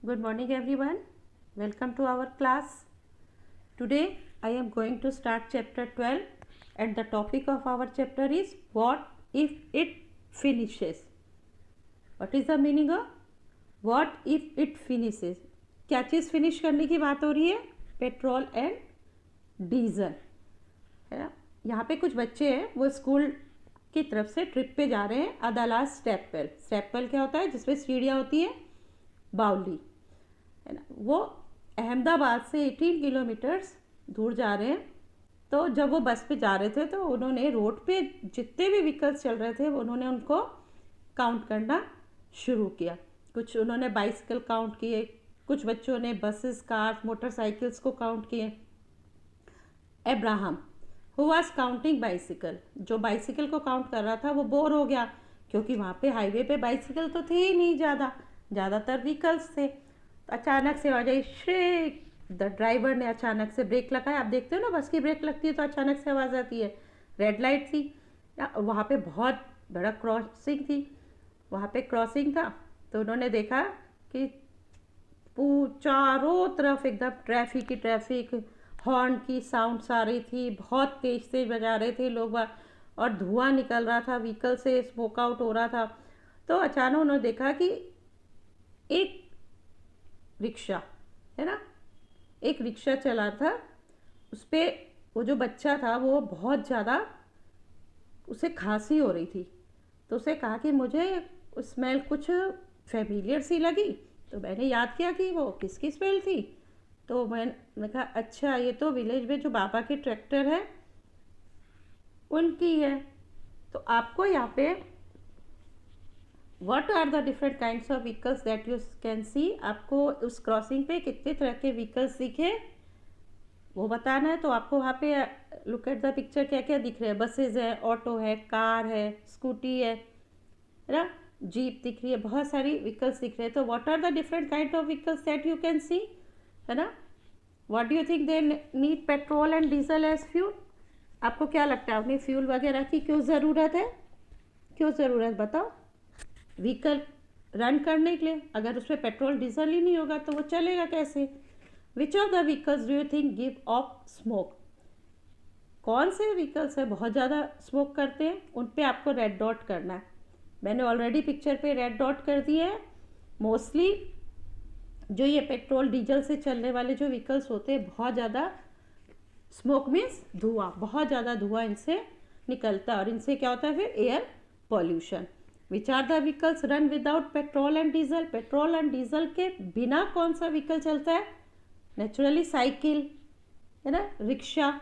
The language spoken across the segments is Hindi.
Good morning everyone. Welcome to our class. Today I am going to start chapter 12 and the topic of our chapter is what if it finishes. What is the meaning of what if it finishes? क्या चीज़ फिनिश करने की बात हो रही है? पेट्रोल एंड डीजल, है ना. यहाँ पे कुछ बच्चे हैं वो स्कूल की तरफ से ट्रिप पे जा रहे हैं. अदाला स्टेपवेल. स्टेपवेल क्या होता है? जिसमें सीढ़ियाँ होती हैं, बाउली, है ना. वो अहमदाबाद से 18 किलोमीटर्स दूर जा रहे हैं. तो जब वो बस पे जा रहे थे तो उन्होंने रोड पे जितने भी व्हीकल्स चल रहे थे उन्होंने उनको काउंट करना शुरू किया. कुछ उन्होंने बाइसिकल काउंट किए, कुछ बच्चों ने बसेस, कार, मोटरसाइकिल्स को काउंट किए. Abraham who was counting bicycle, जो बाइसिकल को काउंट कर रहा था वो बोर हो गया क्योंकि वहाँ पे हाईवे पे बाइसिकल तो थे ही नहीं, ज़्यादातर व्हीकल्स थे. तो अचानक से आवाज आई श्रेक. द ड्राइवर ने अचानक से ब्रेक लगाया. आप देखते हो ना बस की ब्रेक लगती है तो अचानक से आवाज़ आती है. रेड लाइट थी, वहाँ पे बहुत बड़ा क्रॉसिंग थी, वहाँ पे क्रॉसिंग था. तो उन्होंने देखा कि चारों तरफ एकदम ट्रैफिक ही ट्रैफिक, हॉर्न की साउंड्स आ रही थी, बहुत तेज तेज बजा रहे थे लोग और धुआं निकल रहा था, व्हीकल से स्मोक आउट हो रहा था. तो अचानक उन्होंने देखा कि एक रिक्शा, है ना, एक रिक्शा चला था. उस पर वो जो बच्चा था वो बहुत ज़्यादा, उसे खांसी हो रही थी. तो उसे कहा कि मुझे स्मेल कुछ फेमिलियर सी लगी. तो मैंने याद किया कि वो किसकी स्मेल थी. तो मैंने कहा अच्छा ये तो विलेज में जो बाबा की ट्रैक्टर है उनकी है. तो आपको यहाँ पे what are the different kinds of vehicles that you can see, आपको उस क्रॉसिंग पे कितने तरह के व्हीकल्स दिखे वो बताना है. तो आपको वहाँ पे लुक एट द पिक्चर, क्या क्या दिख रहे हैं. बसेज है, ऑटो है, कार है, स्कूटी है ना, जीप दिख रही है, बहुत सारी व्हीकल्स दिख रहे हैं. तो what are the different kind of vehicles that you can see, है ना. What do you think they need petrol and diesel as fuel. आपको क्या लगता है उन्हें फ्यूल वगैरह की क्यों ज़रूरत है? क्यों ज़रूरत बताओ. व्हीकल रन करने के लिए. अगर उसमें पेट्रोल डीजल ही नहीं होगा तो वो चलेगा कैसे. Which of the vehicles do you think give of smoke. कौन से व्हीकल्स है बहुत ज़्यादा स्मोक करते हैं, उन पे आपको रेड डॉट करना है. मैंने ऑलरेडी पिक्चर पे रेड डॉट कर दिए है. मोस्टली जो ये पेट्रोल डीजल से चलने वाले जो व्हीकल्स होते हैं बहुत ज़्यादा स्मोक मीन्स धुआं, बहुत ज़्यादा धुआं इनसे निकलता है और इनसे क्या होता है फिर air pollution. Which are the vehicles run without petrol and diesel. Petrol and diesel के बिना कौन सा व्हीकल चलता है? नेचुरली साइकिल, है ना, रिक्शा.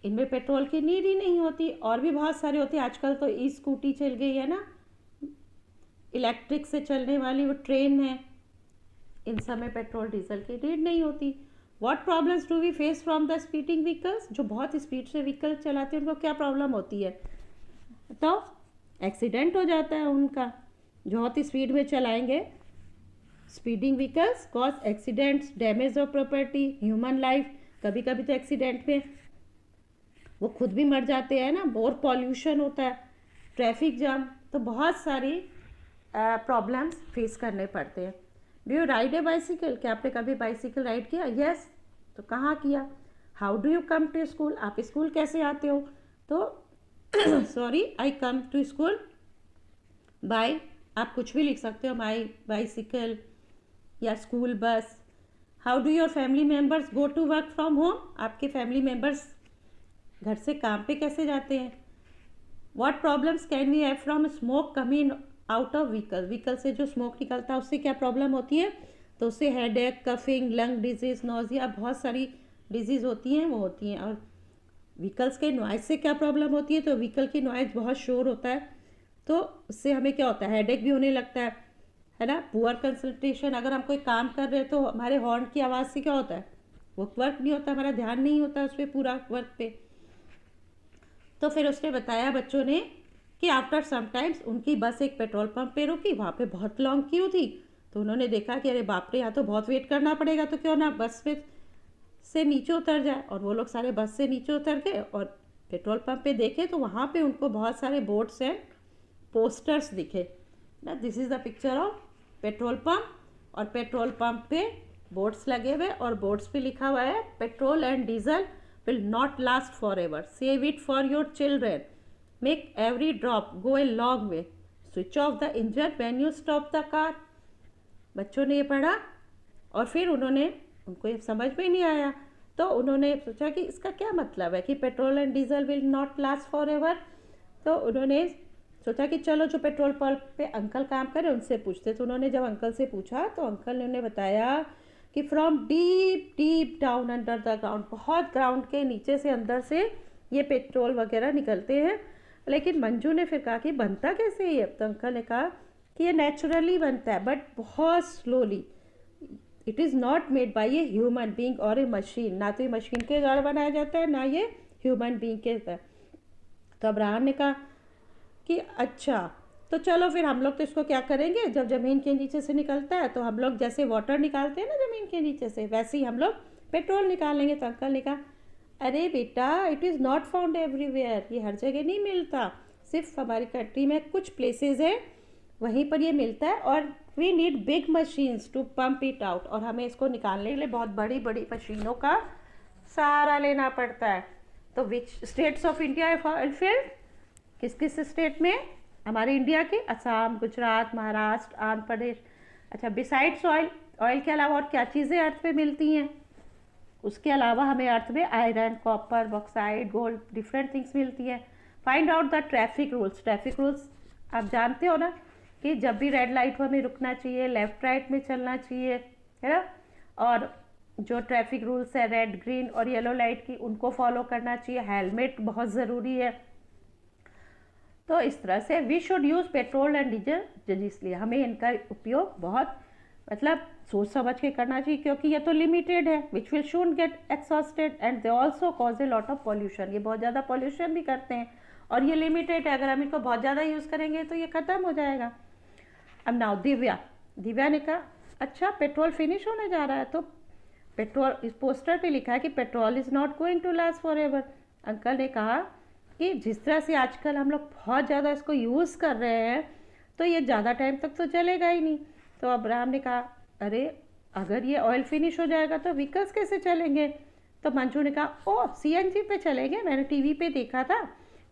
इनमें पेट्रोल की नीड ही नहीं होती. और भी बहुत सारे होते हैं. आजकल तो ई स्कूटी चल गई है ना, इलेक्ट्रिक से चलने वाली वो ट्रेन है. इन सब में पेट्रोल डीजल की नीड नहीं होती. What problems do we face from the speeding vehicles. जो बहुत स्पीड से व्हीकल चलाते हैं उनको क्या प्रॉब्लम होती है? तो एक्सीडेंट हो जाता है उनका. जो बहुत स्पीड में चलाएंगे speeding vehicles cause accidents, damage of property, human life. कभी कभी तो एक्सीडेंट में वो खुद भी मर जाते हैं ना. और पॉल्यूशन होता है, ट्रैफिक जाम. तो बहुत सारी प्रॉब्लम्स फेस करने पड़ते हैं. Do you ride A bicycle. क्या आपने कभी बाइसिकल राइड किया? यस. तो कहाँ किया? How do you come to school. आप स्कूल कैसे आते हो? तो sorry, I come to school by, आप कुछ भी लिख सकते हो, माई बाइसिकल या school bus. How do your family members go to work from home. आपके फैमिली मेम्बर्स घर से काम पे कैसे जाते हैं? What problems can we have from smoke coming out of vehicle. Vehicle से जो स्मोक निकलता है उससे क्या प्रॉब्लम होती है? तो उससे headache, coughing, lung disease, nausea, बहुत सारी डिजीज होती हैं वो होती हैं. और व्हीकल्स के नॉइज से क्या प्रॉब्लम होती है? तो व्हीकल की नॉइज बहुत शोर होता है तो उससे हमें क्या होता है? हेडेक भी होने लगता है ना. Poor concentration. अगर हम कोई काम कर रहे हैं तो हमारे हॉर्न की आवाज़ से क्या होता है? वो वर्क नहीं होता, हमारा ध्यान नहीं होता उस पर, पूरा वर्क पे. तो फिर उसने बताया बच्चों ने कि आफ्टर समटाइम्स उनकी बस एक पेट्रोल पंप पे रुकी. वहाँ पे बहुत लॉन्ग क्यू थी. तो उन्होंने देखा कि अरे बाप रे, यहाँ तो बहुत वेट करना पड़ेगा, तो क्यों ना बस पे से नीचे उतर जाए. और वो लोग सारे बस से नीचे उतर गए और पेट्रोल पंप पे देखे तो वहाँ पे उनको बहुत सारे बोर्ड्स एंड पोस्टर्स दिखे ना. This is the picture of petrol pump. और पेट्रोल पंप पे बोर्ड्स लगे हुए और बोर्ड्स पे लिखा हुआ है petrol and diesel will not last for ever, save it for your children, make every drop go a long way, switch off the engine when you stop the car. बच्चों ने ये पढ़ा और फिर उनको ये समझ में नहीं आया, तो उन्होंने सोचा कि इसका क्या मतलब है कि petrol and diesel will not last for ever. तो उन्होंने सोचा कि चलो जो पेट्रोल पंप पे अंकल काम करें उनसे पूछते। तो उन्होंने जब अंकल से पूछा तो अंकल ने उन्हें बताया कि from deep deep down under the ground, बहुत ग्राउंड के नीचे से अंदर से ये पेट्रोल वगैरह निकलते हैं। लेकिन मंजू ने फिर कहा कि बनता कैसे ये? तो अंकल ने कहा कि ये नेचुरली बनता है बट बहुत slowly, it is not made by a human being और ए मशीन, ना तो ये मशीन के द्वारा बनाया जाता है ना ये ह्यूमन बींग के द्वारा। तो अब्राहम ने कहा कि अच्छा, तो चलो फिर हम लोग तो इसको क्या करेंगे, जब ज़मीन के नीचे से निकलता है तो हम लोग जैसे वाटर निकालते हैं ना ज़मीन के नीचे से, वैसे ही हम लोग पेट्रोल निकालेंगे। तो अंकल ने कहा अरे बेटा, it is not found everywhere, ये हर जगह नहीं मिलता, सिर्फ हमारी कंट्री में कुछ प्लेसेस है वहीं पर ये मिलता है, और we need big machines to pump it out, और हमें इसको निकालने के लिए बहुत बड़ी बड़ी मशीनों का सहारा लेना पड़ता है। तो विच स्टेट्स ऑफ इंडिया है ऑयल फील्ड? किस किस स्टेट में? हमारे इंडिया के असम, गुजरात, महाराष्ट्र, आंध्र प्रदेश। अच्छा, बिसाइड्स ऑयल के अलावा और क्या चीज़ें अर्थ पे मिलती हैं? उसके अलावा हमें अर्थ में iron, copper, bauxite, gold, different things मिलती हैं। Find out the traffic rules. Traffic rules आप जानते हो ना कि जब भी रेड लाइट हो हमें रुकना चाहिए, लेफ्ट राइट में चलना चाहिए, है ना, और जो ट्रैफिक रूल्स है रेड, ग्रीन और येलो लाइट की, उनको फॉलो करना चाहिए। हेलमेट बहुत ज़रूरी है। तो इस तरह से we should use petrol and diesel, इसलिए हमें इनका उपयोग बहुत सोच समझ के करना चाहिए, क्योंकि ये तो लिमिटेड है, which will soon get exhausted and they also cause a lot of pollution. ये बहुत ज़्यादा पॉल्यूशन भी करते हैं और ये लिमिटेड है, अगर हम इनको बहुत ज़्यादा यूज़ करेंगे तो ये ख़त्म हो जाएगा। अब नाउ दिव्या ने कहा अच्छा, पेट्रोल फिनिश होने जा रहा है, तो पेट्रोल, इस पोस्टर पे लिखा है कि petrol is not going to last forever. Uncle ने कहा कि जिस तरह से आजकल हम लोग बहुत ज़्यादा इसको यूज़ कर रहे हैं तो ये ज़्यादा टाइम तक तो चलेगा ही नहीं। तो अब्राहम ने कहा अरे, अगर ये ऑयल फिनिश हो जाएगा तो व्हीकल्स कैसे चलेंगे? तो मंजू ने कहा ओ, सीएनजी पे चलेंगे, मैंने टीवी पे देखा था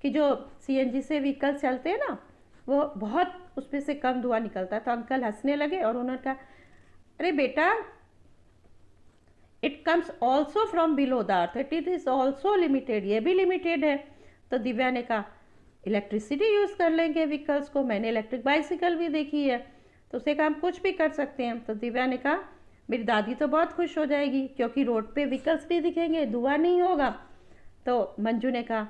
कि जो सीएनजी से व्हीकल चलते हैं ना, वो बहुत उसमें से कम धुआं निकलता है। तो अंकल हंसने लगे और उन्होंने कहा अरे बेटा, it comes also from below the earth, it is also limited, ये भी लिमिटेड है। तो दिव्या ने कहा इलेक्ट्रिसिटी यूज़ कर लेंगे व्हीकल्स को, मैंने इलेक्ट्रिक बाइसिकल भी देखी है, तो उसे कहा हम कुछ भी कर सकते हैं। तो दिव्या ने कहा मेरी दादी तो बहुत खुश हो जाएगी क्योंकि रोड पे व्हीकल्स नहीं दिखेंगे, धुआं नहीं होगा। तो मंजू ने कहा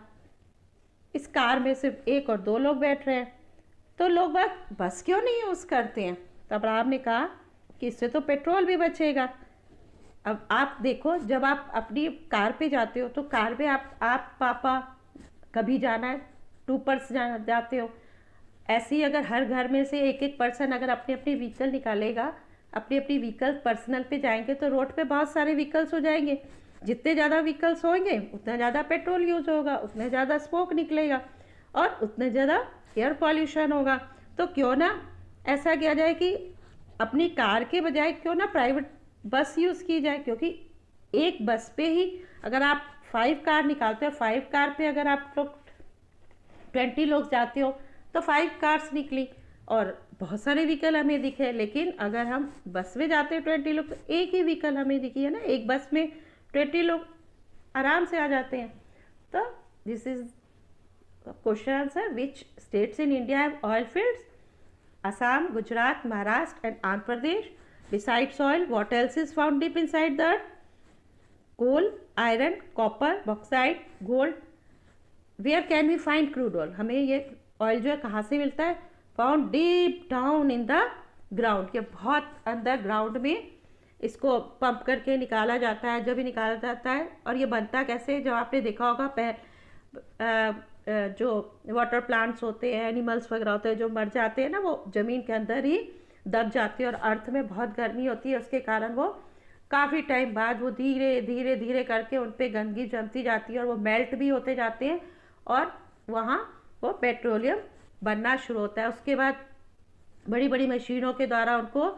इस कार में सिर्फ 1 और 2 लोग बैठ रहे हैं, तो लोग बस क्यों नहीं यूज़ करते हैं? तो अब्राहम ने कहा कि इससे तो पेट्रोल भी बचेगा। अब आप देखो, जब आप अपनी कार पे जाते हो तो कार पे आप पापा कभी जाना है, 2 पर्सन जाते हो, ऐसे ही अगर हर घर में से एक एक पर्सन अगर अपनी अपनी व्हीकल निकालेगा, अपनी अपनी व्हीकल पर्सनल पे जाएंगे तो रोड पे बहुत सारे व्हीकल्स हो जाएंगे। जितने ज़्यादा व्हीकल्स होंगे उतना ज़्यादा पेट्रोल यूज़ होगा, उतने ज़्यादा स्मोक निकलेगा और उतने ज़्यादा एयर पॉल्यूशन होगा। तो क्यों ना ऐसा किया जाए कि अपनी कार के बजाय क्यों ना प्राइवेट बस यूज़ की जाए, क्योंकि एक बस पे ही अगर आप 5 कार निकालते हो, 5 कार पे अगर आप लोग 20 लोग जाते हो तो 5 कार्स निकली और बहुत सारे व्हीकल हमें दिखे। लेकिन अगर हम बस में जाते हैं 20 लोग तो एक ही व्हीकल हमें दिखी है ना, एक बस में 20 लोग आराम से आ जाते हैं। तो this is question answer, which states in India have oil fields? Assam, Gujarat, Maharashtra and Andhra Pradesh. Besides oil, what else is found deep inside the earth? Coal, iron, copper, bauxite, gold. Where can we find crude oil? हमें ये ऑयल जो है कहाँ से मिलता है? Found deep down in the ground, के बहुत अंदर ग्राउंड में इसको पंप करके निकाला जाता है। जब भी निकाला जाता है, और ये बनता कैसे, जब आपने देखा होगा जो वाटर प्लांट्स होते हैं, एनिमल्स वगैरह होते हैं जो मर जाते हैं ना, वो ज़मीन के अंदर ही दब जाते हैं और अर्थ में बहुत गर्मी होती है, उसके कारण वो काफ़ी टाइम बाद वो धीरे धीरे धीरे करके उन पर गंदगी जमती जाती है और वो मेल्ट भी होते जाते हैं और वहाँ वो पेट्रोलियम बनना शुरू होता है। उसके बाद बड़ी बड़ी मशीनों के द्वारा उनको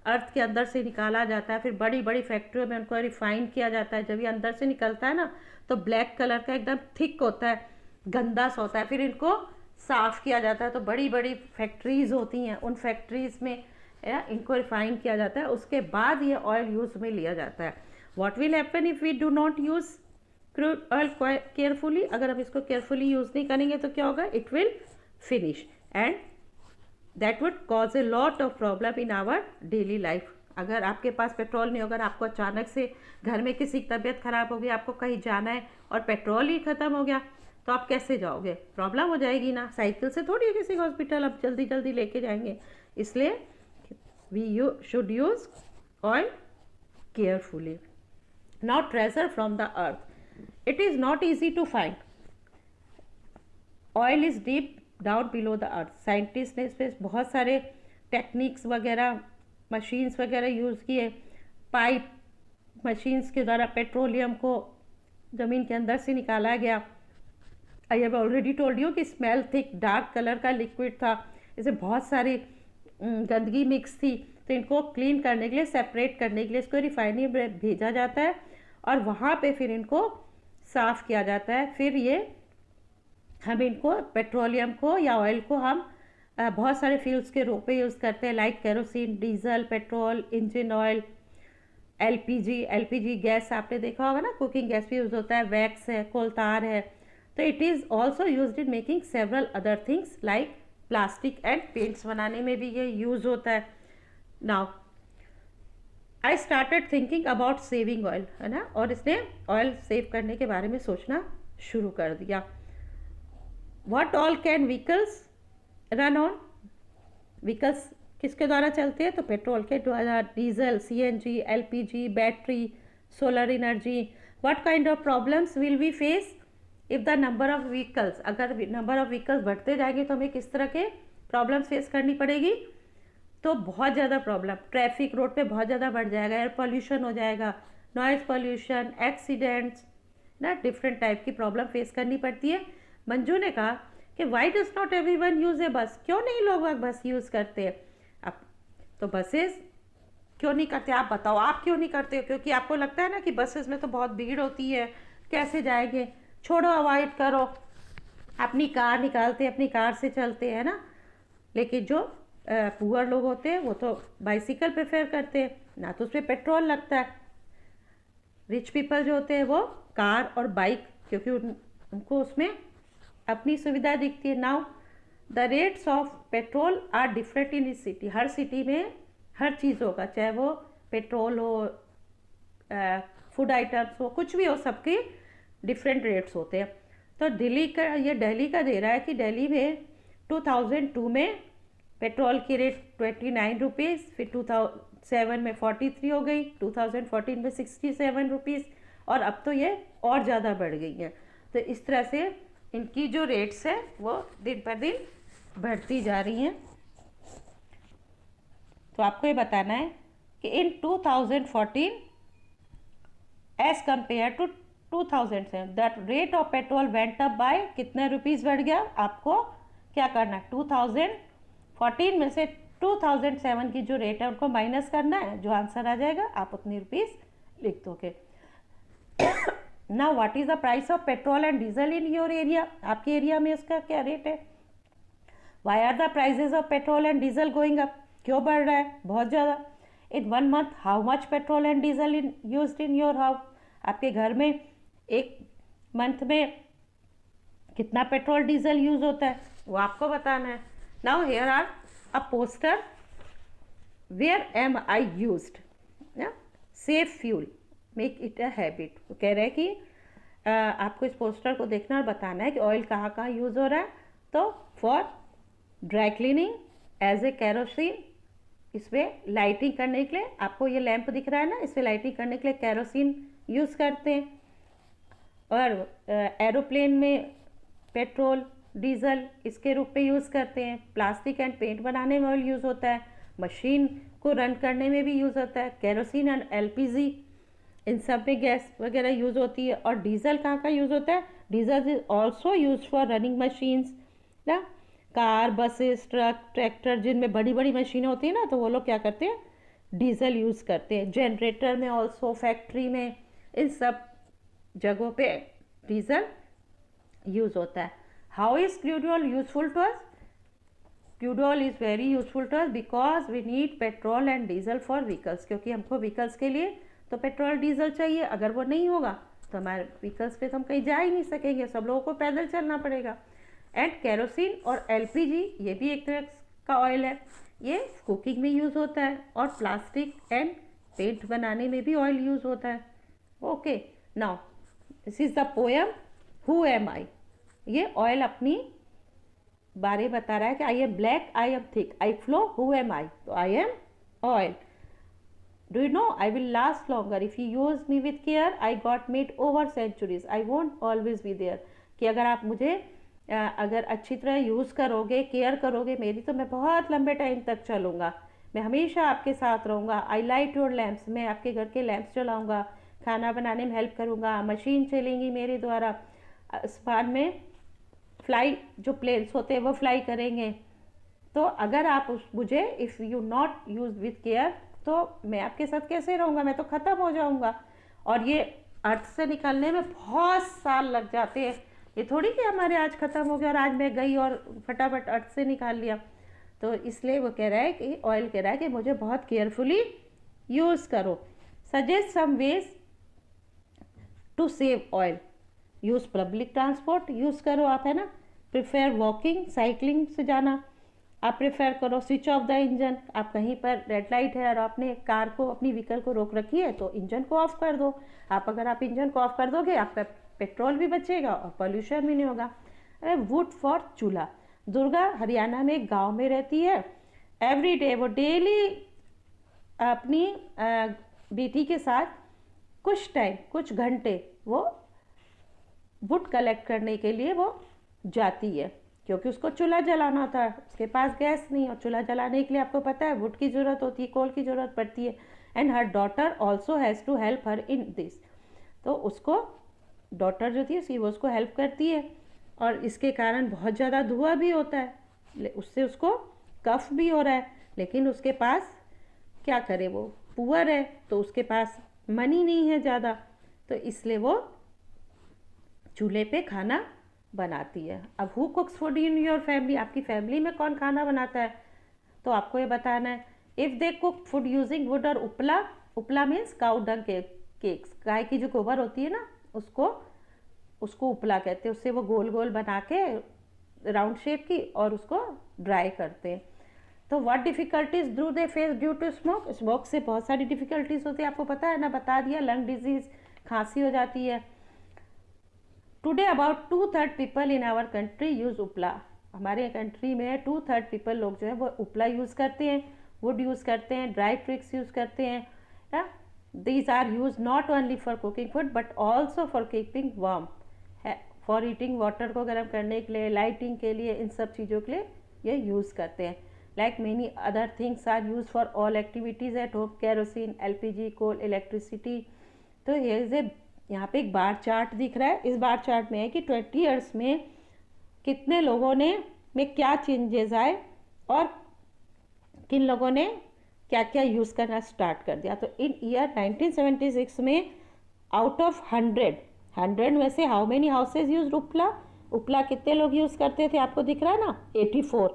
अर्थ के अंदर से निकाला जाता है, फिर बड़ी बड़ी फैक्ट्रियों में उनको रिफाइन किया जाता है। जब ये अंदर से निकलता है ना तो ब्लैक कलर का एकदम थिक होता है, गंदा सा होता है, फिर इनको साफ़ किया जाता है। तो बड़ी बड़ी फैक्ट्रीज़ होती हैं, उन फैक्ट्रीज़ में इनको रिफाइन किया जाता है, उसके बाद ये ऑयल यूज़ में लिया जाता है। What will happen if we do not use crude oil carefully? अगर हम इसको केयरफुली यूज़ नहीं करेंगे तो क्या होगा? It will finish and that would cause a lot of problem in our daily life. अगर आपके पास पेट्रोल नहीं होगा, आपको अचानक से घर में किसी की तबीयत खराब हो गई, आपको कहीं जाना है और पेट्रोल ही ख़त्म हो गया, तो आप कैसे जाओगे? प्रॉब्लम हो जाएगी ना। साइकिल से थोड़ी किसी हॉस्पिटल आप जल्दी जल्दी लेके जाएंगे। इसलिए we should use oil carefully. Now treasure from the earth. It is not easy to find. Oil is deep down below the earth. Scientists ने इस पर बहुत सारे टेक्निक्स वगैरह, मशीन्स वगैरह यूज़ किए। पाइप मशीन्स के द्वारा पेट्रोलियम को ज़मीन के अंदर से निकाला गया। I have already told you कि स्मेल थिक डार्क कलर का लिक्विड था, इसे बहुत सारी गंदगी मिक्स थी, तो इनको क्लीन करने के लिए, सेपरेट करने के लिए इसको रिफाइनरी में भेजा जाता है और वहाँ पे फिर इनको साफ़ किया जाता है। फिर ये हम इनको पेट्रोलियम को या ऑयल को हम बहुत सारे फ्यूल्स के रूप में यूज़ करते हैं, like kerosene, diesel, petrol, engine oil, LPG gas आपने देखा होगा ना, कुकिंग गैस भी यूज़ होता है, वैक्स है, कोलतार है। तो it is also use in making several other things like plastic and paints बनाने में भी ये यूज़ होता है। Now I started thinking about saving oil, है ना, और इसने ऑयल सेव करने के बारे में सोचना शुरू कर दिया। What all can vehicles run on? Vehicles किसके द्वारा चलते हैं? तो पेट्रोल के द्वारा, diesel, CNG, LPG, battery, solar energy. What kind of problems will we face if the number of vehicles, अगर नंबर ऑफ व्हीकल्स बढ़ते जाएंगे तो हमें किस तरह के प्रॉब्लम्स फेस करनी पड़ेगी? तो बहुत ज़्यादा प्रॉब्लम, ट्रैफिक रोड पे बहुत ज़्यादा बढ़ जाएगा, एयर पॉल्यूशन हो जाएगा, नॉइज़ पॉल्यूशन, एक्सीडेंट्स ना, डिफरेंट टाइप की प्रॉब्लम फेस करनी पड़ती है। मंजू ने कहा कि why does not everyone use a bus? क्यों नहीं लोग बस यूज़ करते हैं? अब तो बसेस क्यों नहीं करते? आप बताओ, आप क्यों नहीं करते हो? क्योंकि आपको लगता है ना कि बसेस में तो बहुत भीड़ होती है, कैसे जाएंगे, छोड़ो, अवॉइड करो, अपनी कार निकालते हैं, अपनी कार से चलते हैं ना। लेकिन जो पुअर लोग होते हैं वो तो बाइसिकल प्रेफर करते हैं ना, तो उसमें पेट्रोल लगता है। रिच पीपल जो होते हैं वो कार और बाइक, क्योंकि उनको उसमें अपनी सुविधा दिखती है। Now the rates of petrol are different in इस सिटी। हर सिटी में हर चीज़ होगा, चाहे वो पेट्रोल हो, फूड आइटम्स हो, कुछ भी हो, सबके डिफरेंट रेट्स होते हैं। तो दिल्ली का दे रहा है कि दिल्ली में 2002 में पेट्रोल की रेट 29 रुपीज़, फिर 2007 में 43 हो गई, 2014 में 67 रुपीज़, और अब तो ये और ज़्यादा बढ़ गई हैं। तो इस तरह से इनकी जो रेट्स है वो दिन पर दिन बढ़ती जा रही हैं। तो आपको ये बताना है कि in 2014 as compare to 2007 that rate of petrol went up by कितने रुपीज़ बढ़ गया? आपको क्या करना है, 2014 में से 2007 की जो रेट है उनको माइनस करना है, जो आंसर आ जाएगा आप उतनी रुपीज़ लिख दोगे। Now what is the price of petrol and diesel in your area? आपके एरिया में इसका क्या रेट है? Why are the prices of petrol and diesel going up? क्यों बढ़ रहा है बहुत ज़्यादा? In 1 month how much petrol and diesel in used in your house? आपके घर में एक मंथ में कितना पेट्रोल डीजल यूज़ होता है वो आपको बताना है। Now here are a poster where am I used, save fuel make it a habit. वो कह रहे हैं कि आपको इस पोस्टर को देखना और बताना है कि ऑयल कहाँ कहाँ यूज़ हो रहा है। तो for dry cleaning, as a kerosene, इसमें लाइटिंग करने के लिए, आपको ये लैंप दिख रहा है ना, इसमें लाइटिंग करने के लिए केरोसिन यूज़ करते हैं। और एरोप्लेन में पेट्रोल डीजल इसके रूप में यूज़ करते हैं। प्लास्टिक एंड पेंट बनाने में ऑयल यूज़ होता है। मशीन को रन करने में भी यूज़ होता है। केरोसिन एंड एलपीजी, इन सब में गैस वगैरह यूज़ होती है। और डीजल कहाँ का यूज़ होता है? Diesel is also use for running machines ना, कार, बसेस, ट्रक, ट्रैक्टर, जिनमें बड़ी बड़ी मशीनें होती हैं ना, तो वो लोग क्या करते हैं, डीजल यूज़ करते हैं, जनरेटर में ऑल्सो, फैक्ट्री में, इन सब जगहों पे डीजल यूज़ होता है। How is crude oil useful to us? Crude oil is very useful to us because we need petrol and diesel for vehicles, क्योंकि हमको व्हीकल्स के लिए तो पेट्रोल डीजल चाहिए। अगर वो नहीं होगा तो हमारे व्हीकल्स पे तो हम कहीं जा ही नहीं सकेंगे, सब लोगों को पैदल चलना पड़ेगा। एंड केरोसिन और एलपीजी, ये भी एक तरह का ऑयल है, ये कुकिंग में यूज़ होता है और प्लास्टिक एंड पेंट बनाने में भी ऑयल यूज़ होता है। Okay, now this is the poem who am I. ये ऑयल अपनी बारे बता रहा है कि I am black, I am thick, I flow, who am I? तो I am oil. Do you know I will last longer if you use me with care? I got made over centuries. I won't always be there. कि अगर आप मुझे अगर अच्छी तरह यूज़ करोगे, केयर करोगे मेरी, तो मैं बहुत लंबे टाइम तक चलूँगा, मैं हमेशा आपके साथ रहूँगा। आई लाइट योर लैम्प्स, मैं आपके घर के लैम्प्स जलाऊँगा, खाना बनाने में हेल्प करूँगा, मशीन चलेंगी मेरे द्वारा, आसमान में फ्लाई जो प्लेन्स होते हैं वो फ्लाई करेंगे। तो अगर आप मुझे if you not use with care, तो मैं आपके साथ कैसे रहूँगा? मैं तो ख़त्म हो जाऊँगा। और ये अर्थ से निकलने में बहुत साल लग जाते हैं, ये थोड़ी कि हमारे आज ख़त्म हो गया और आज मैं गई और फटाफट अर्थ से निकाल लिया। तो इसलिए वो कह रहा है कि ऑयल कह रहा है कि मुझे बहुत केयरफुली यूज़ करो। Suggest some ways to save oil. Use public transport use करो आप, है ना। प्रिफेयर वॉकिंग, साइकिलिंग से जाना आप प्रेफर करो। स्विच ऑफ द इंजन, आप कहीं पर रेड लाइट है और आपने कार को, अपनी व्हीकल को रोक रखी है, तो इंजन को ऑफ कर दो। अगर आप इंजन को ऑफ कर दोगे, आपका पेट्रोल भी बचेगा और पोल्यूशन भी नहीं होगा। वुड फॉर चूल्हा। दुर्गा हरियाणा में एक गांव में रहती है। एवरी डे वो डेली अपनी बेटी के साथ कुछ टाइम, कुछ घंटे वो वुड कलेक्ट करने के लिए वो जाती है, क्योंकि उसको चूल्हा जलाना था, उसके पास गैस नहीं, और चूल्हा जलाने के लिए आपको पता है वुड की ज़रूरत होती है, कोल की ज़रूरत पड़ती है। And her daughter also has to help her in this. तो उसको डॉटर जो थी उसकी, वो उसको हेल्प करती है, और इसके कारण बहुत ज़्यादा धुआं भी होता है, उससे उसको कफ भी हो रहा है। लेकिन उसके पास क्या करे, वो पुअर है, तो उसके पास मनी नहीं है ज़्यादा, तो इसलिए वो चूल्हे पे खाना बनाती है। अब who कुक्स food in your family? आपकी फैमिली में कौन खाना बनाता है, तो आपको ये बताना है। If they cook food using would और उपला, उपला मीन्स काउ डंग केक्स, गाय की जो गोबर होती है ना, उसको उपला कहते हैं। उससे वो गोल गोल बना के राउंड शेप की, और उसको ड्राई करते हैं। तो what difficulties do they face due to smoke? Smoke से बहुत सारी डिफिकल्टीज होती है, आपको पता है ना, बता दिया। लंग डिजीज, खांसी हो जाती है। Today about 2/3 people in our country use उपला। हमारे कंट्री में 2/3 पीपल लोग जो है वो उपला यूज़ करते हैं, वुड यूज़ करते हैं, ड्राई ट्रिक्स यूज़ करते हैं। These are use not only for cooking food but also for keeping warm, for heating water को गर्म करने के लिए, लाइटिंग के लिए, इन सब चीज़ों के लिए ये यूज़ करते हैं। Like many other things are use for all activities at home, kerosene, LPG, coal, electricity. तो ये यहाँ पे एक बार चार्ट दिख रहा है। इस बार चार्ट में है कि 20 ईयर्स में कितने लोगों में क्या चेंजेस आए और किन लोगों ने क्या क्या यूज़ करना स्टार्ट कर दिया। तो इन ईयर 1976 में आउट ऑफ 100 में से हाउ मेनी हाउसेज यूज उपला? उपला कितने लोग यूज़ करते थे, आपको दिख रहा है ना, 84।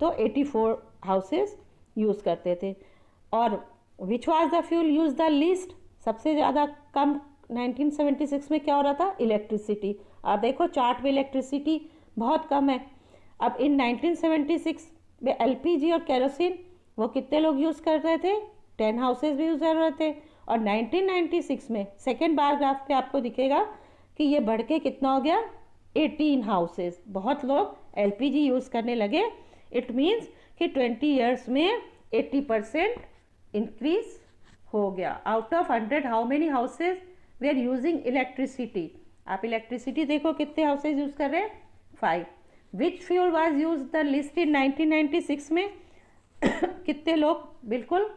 तो 84 हाउसेज यूज़ करते थे। और which was the fuel use the least? सबसे ज़्यादा कम 1976 में क्या हो रहा था? इलेक्ट्रिसिटी। आप देखो चार्ट में इलेक्ट्रिसिटी बहुत कम है। अब इन 1976 में एलपीजी और केरोसिन वो कितने लोग यूज़ कर रहे थे? 10 हाउसेज भी यूज़ कर रहे थे। और 1996 में सेकेंड बार ग्राफ पे आपको दिखेगा कि ये बढ़ के कितना हो गया? 18 हाउसेज। बहुत लोग एलपीजी यूज़ करने लगे। इट मीन्स कि 20 ईयर्स में 80% इंक्रीज हो गया। Out of 100 how many houses we are using electricity? आप इलेक्ट्रिसिटी देखो कितने हाउसेज यूज़ कर रहे हैं? 5। Which fuel was use the list in 1996 में? कितने लोग बिल्कुल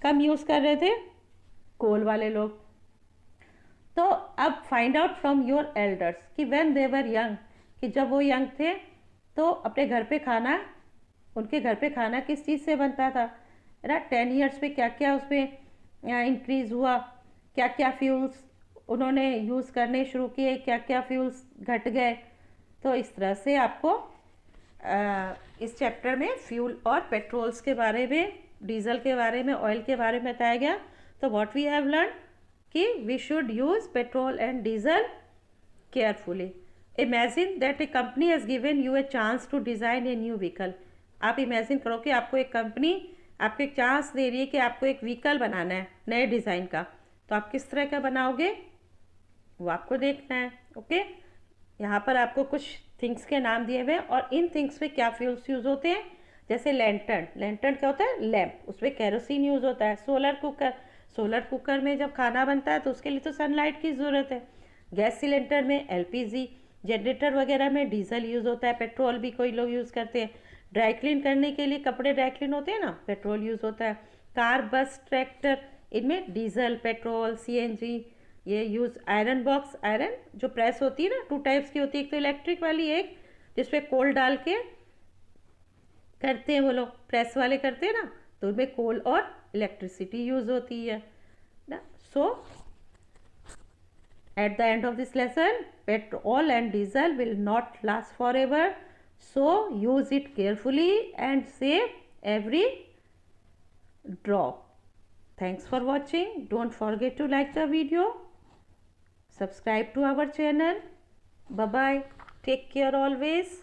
कम यूज़ कर रहे थे? कोल वाले लोग। तो अब find out from your elders कि व्हेन दे वर यंग, कि जब वो यंग थे तो अपने घर पे खाना, उनके घर पे खाना किस चीज़ से बनता था? है ना, 10 ईयर्स में क्या क्या उसमें इंक्रीज़ हुआ, क्या क्या फ्यूल्स उन्होंने यूज़ करने शुरू किए, क्या क्या फ्यूल्स घट गए। तो इस तरह से आपको इस चैप्टर में फ्यूल और पेट्रोल्स के बारे में, डीजल के बारे में, ऑयल के बारे में बताया गया। तो व्हाट वी हैव लर्न कि we should use petrol and diesel carefully. Imagine that a company has given you a chance to design a new vehicle. आप इमेजिन करो कि आपको एक कंपनी आपको एक चांस दे रही है कि आपको एक व्हीकल बनाना है नए डिज़ाइन का, तो आप किस तरह का बनाओगे वो आपको देखना है। ओके, यहाँ पर आपको कुछ थिंग्स के नाम दिए हुए हैं और इन थिंग्स में क्या फ्यूल्स यूज़ होते हैं। जैसे लैंटर्न, लैंटर्न क्या होता है, लैम्प, उसमें केरोसिन यूज़ होता है। सोलर कुकर, सोलर कुकर में जब खाना बनता है तो उसके लिए तो सनलाइट की ज़रूरत है। गैस सिलेंडर में एलपीजी, जनरेटर वगैरह में डीजल यूज़ होता है। पेट्रोल भी कोई लोग यूज़ करते हैं। ड्राई क्लीन करने के लिए कपड़े ड्राई क्लीन होते हैं ना, पेट्रोल यूज़ होता है। कार, बस, ट्रैक्टर, इनमें डीजल, पेट्रोल, सीएनजी ये यूज़। आयरन बॉक्स, आयरन जो प्रेस होती है ना, 2 टाइप्स की होती है, एक तो इलेक्ट्रिक वाली, एक जिसमें कोल डाल के करते हैं वो लोग, प्रेस वाले करते हैं ना, तो उनमें कोल और इलेक्ट्रिसिटी यूज़ होती है ना। सो at the end of this lesson, petrol and diesel will not last forever, so use it carefully and save every drop. Thanks for watching. Don't forget to like the video, subscribe to our channel. Bye bye, take care always.